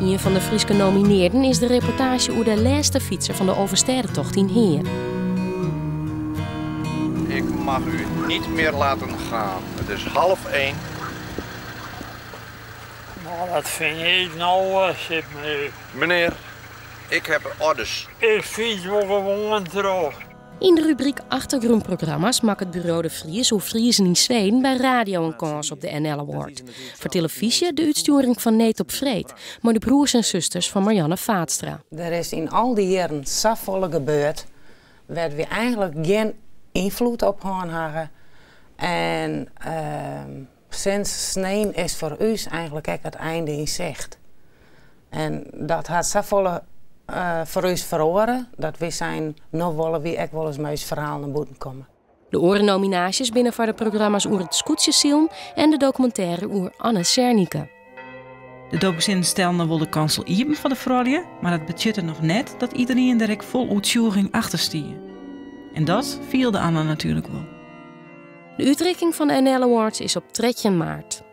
Een van de Frieske nomineerden is de reportage over de laatste fietser van de Overstedentocht in Heer. Ik mag u niet meer laten gaan. Het is 12:30. Nou, dat vind ik nou, zit me. Meneer, ik heb orders. Ik fiets wel gewoon terug. In de rubriek Achtergrondprogramma's maakt het bureau De Vries hoe Friesen in Zweden bij radio een kans op de NL Award. Voor televisie de uitsturing van Neet op Vreed, maar de broers en zusters van Marianne Vaatstra. Er is in al die jaren zoveel gebeurd, waar we eigenlijk geen invloed op hebben. En sinds sneen is voor ons eigenlijk ook het einde in zicht. En dat had zoveel voor ons verloren, dat we zijn nog willen wie ook wel eens met ons verhaal naar boven komen. De orennominaties binnen voor de programma's oer het Scootjesfilm en de documentaire oer Anne Sernicke. De docenten stellen wel de kansel even van de vrouwen, maar dat betekent nog net dat iedereen direct vol uitvoering achter stier. En dat viel de Anne natuurlijk wel. De uitreiking van de NL Awards is op 3 maart.